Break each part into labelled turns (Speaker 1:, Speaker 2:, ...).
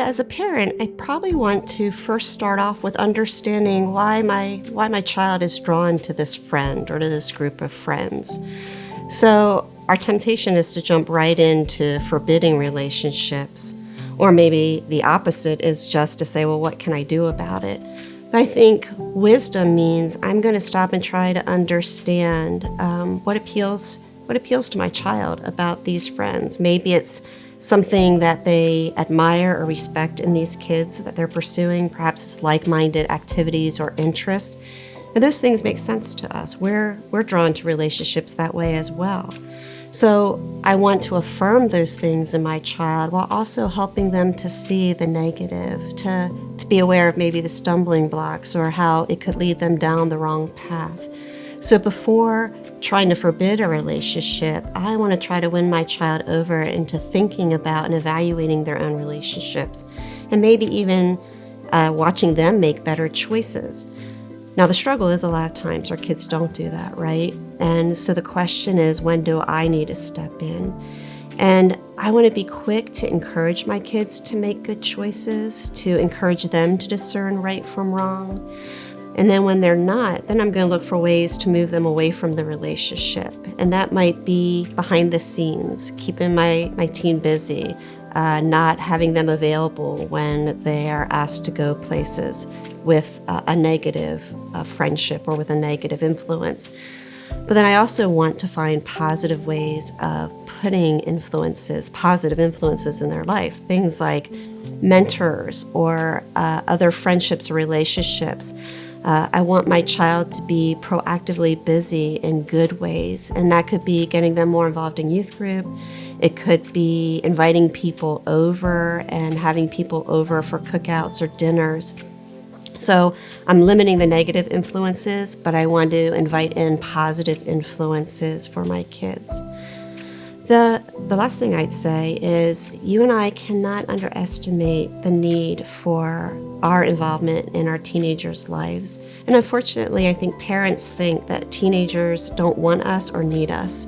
Speaker 1: as a parent, I probably want to first start off with understanding why my child is drawn to this friend or to this group of friends. So our temptation is to jump right into forbidding relationships, or maybe the opposite is just to say, well, what can I do about it? But I think wisdom means I'm going to stop and try to understand what appeals to my child about these friends. Maybe it's something that they admire or respect in these kids that they're pursuing. Perhaps it's like-minded activities or interests. And those things make sense to us. We're drawn to relationships that way as well. So I want to affirm those things in my child while also helping them to see the negative, to be aware of maybe the stumbling blocks or how it could lead them down the wrong path. So before trying to forbid a relationship, I want to try to win my child over into thinking about and evaluating their own relationships, and maybe even watching them make better choices. Now, the struggle is a lot of times our kids don't do that, right? And so the question is, when do I need to step in? And I want to be quick to encourage my kids to make good choices, to encourage them to discern right from wrong. And then when they're not, then I'm going to look for ways to move them away from the relationship. And that might be behind the scenes, keeping my teen busy, not having them available when they are asked to go places with a negative friendship or with a negative influence. But then I also want to find positive ways of putting positive influences in their life. Things like mentors or other friendships or relationships. I want my child to be proactively busy in good ways, and that could be getting them more involved in youth group. It could be inviting people over and having people over for cookouts or dinners. So I'm limiting the negative influences, but I want to invite in positive influences for my kids. The last thing I'd say is you and I cannot underestimate the need for our involvement in our teenagers' lives. And unfortunately, I think parents think that teenagers don't want us or need us.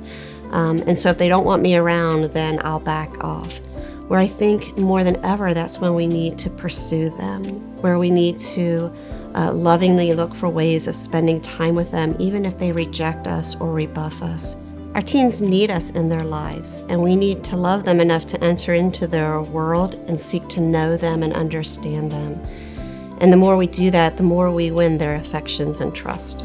Speaker 1: And so if they don't want me around, then I'll back off. Where I think more than ever, that's when we need to pursue them, where we need to lovingly look for ways of spending time with them, even if they reject us or rebuff us. Our teens need us in their lives, and we need to love them enough to enter into their world and seek to know them and understand them. And the more we do that, the more we win their affections and trust.